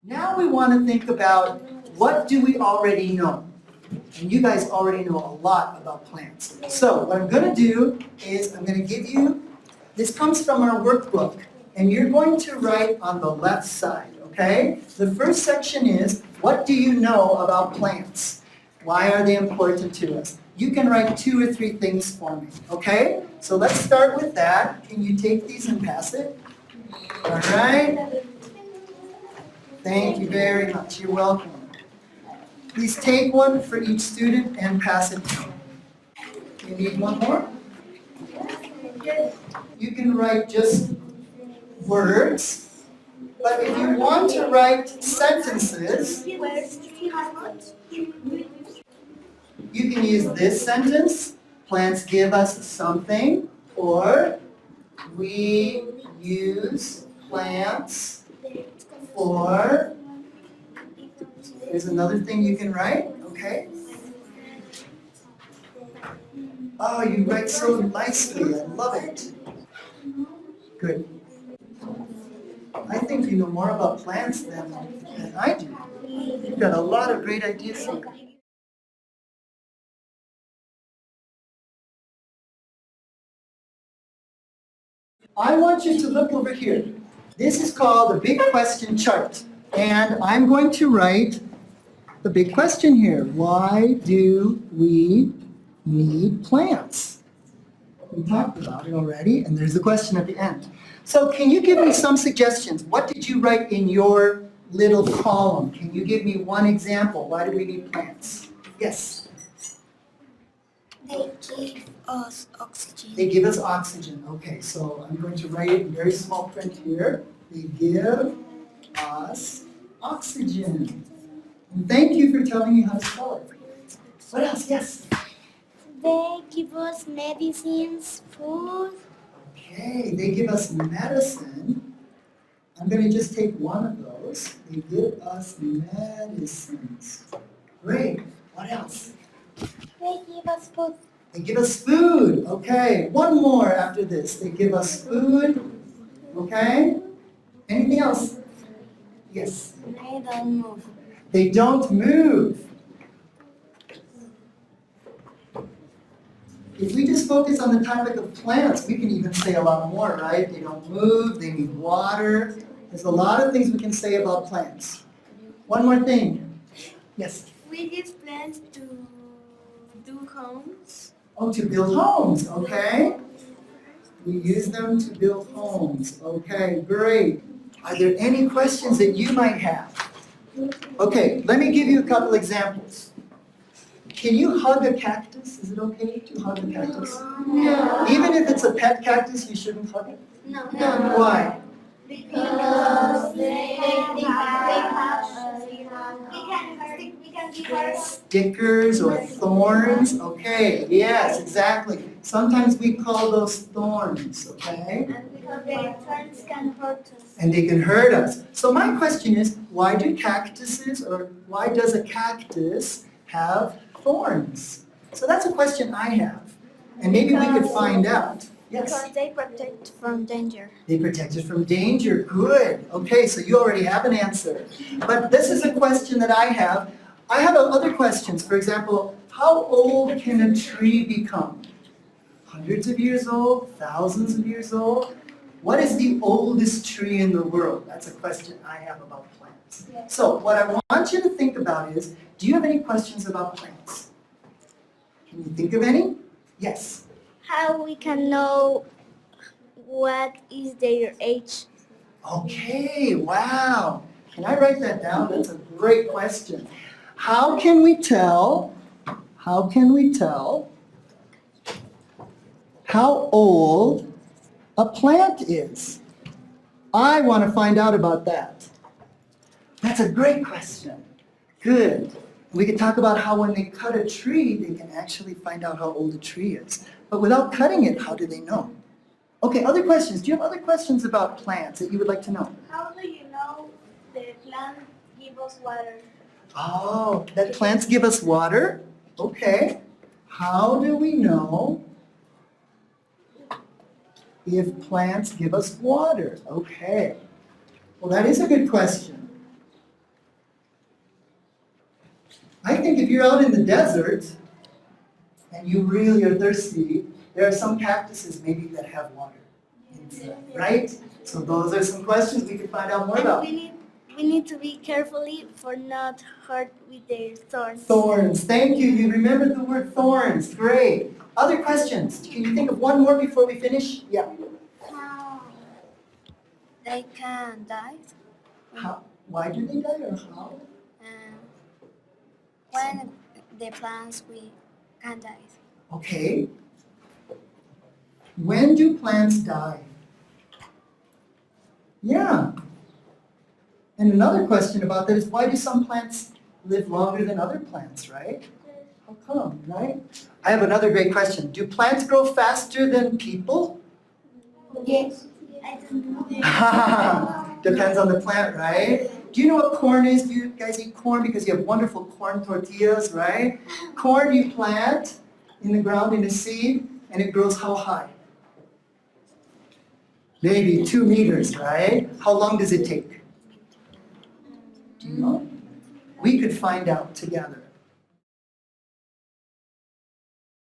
Now we want to think about what do we already know? And you guys already know a lot about plants. So what I'm going to do is I'm going to give you, this comes from our workbook, and you're going to write on the left side, okay? The first section is, what do you know about plants? Why are they important to us? You can write 2 or 3 things for me, okay? So let's start with that. Can you take these and pass it? All right. Thank you very much. You're welcome. Please take one for each student and pass it down. You need one more? You can write just words, but if you want to write sentences, you can use this sentence, plants give us something, or we use plants for, there's another thing you can write, okay? Oh, you write so nicely, I love it. Good. I think you know more about plants than I do. You've got a lot of great ideas here. I want you to look over here. This is called the big question chart. And I'm going to write the big question here. Why do we need plants? We talked about it already, and there's a question at the end. So can you give me some suggestions? What did you write in your little column? Can you give me one example? Why do we need plants? Yes? They give us oxygen. They give us oxygen. Okay, so I'm going to write it in very small print here. They give us oxygen. And thank you for telling me how to spell it. What else? Yes? They give us medicines, food. Okay, they give us medicine. I'm going to just take one of those. They give us medicines. Great. What else? They give us food. They give us food. Okay, one more after this. They give us food. Okay? Anything else? Yes? They don't move. They don't move. If we just focus on the topic of plants, we can even say a lot more, right? They don't move, they need water. There's a lot of things we can say about plants. One more thing. Yes? We use plants to do homes. Oh, to build homes, okay. We use them to build homes. Okay, great. Are there any questions that you might have? Okay, let me give you a couple examples. Can you hug a cactus? Is it okay to hug a cactus? No. Even if it's a pet cactus, you shouldn't hug it? No. Why? Because they have Stickers or thorns? Okay, yes, exactly. Sometimes we call those thorns, okay? And because their thorns can hurt us. And they can hurt us. So my question is, why do cactuses, or why does a cactus have thorns? So that's a question I have. And maybe we could find out. Yes? Because they protect from danger. They protect us from danger. Good. Okay, so you already have an answer. But this is a question that I have. I have other questions. For example, how old can a tree become? Hundreds of years old? Thousands of years old? What is the oldest tree in the world? That's a question I have about plants. Yes. So what I want you to think about is, do you have any questions about plants? Can you think of any? Yes. How we can know what is their age? Okay, wow. Can I write that down? That's a great question. How can we tell how old a plant is? I want to find out about that. That's a great question. Good. We could talk about how when they cut a tree, they can actually find out how old a tree is. But without cutting it, how do they know? Okay, other questions. Do you have other questions about plants that you would like to know? How do you know the plant gives us water? Oh, that plants give us water? Okay. How do we know if plants give us water? Okay. Well, that is a good question. I think if you're out in the desert and you really are thirsty, there are some cactuses maybe that have water inside, right? So those are some questions we can find out more And about. we need to be carefully for not hurt with their thorns. Thorns, thank you. You remembered the word thorns. Great. Other questions? Can you think of one more before we finish? Yeah. How they can die How? Why do they die or how? when the plants can die. Okay. When do plants die? Yeah. And another question about that is why do some plants live longer than other plants, right? How come, right? I have another great question. Do plants grow faster than people? Yes. I don't know. Depends on the plant, right? Do you know what corn is? Do you guys eat corn because you have wonderful corn tortillas, right? Corn you plant in the ground in a seed and it grows how high? Maybe 2 meters, right? How long does it take? Do you know? We could find out together.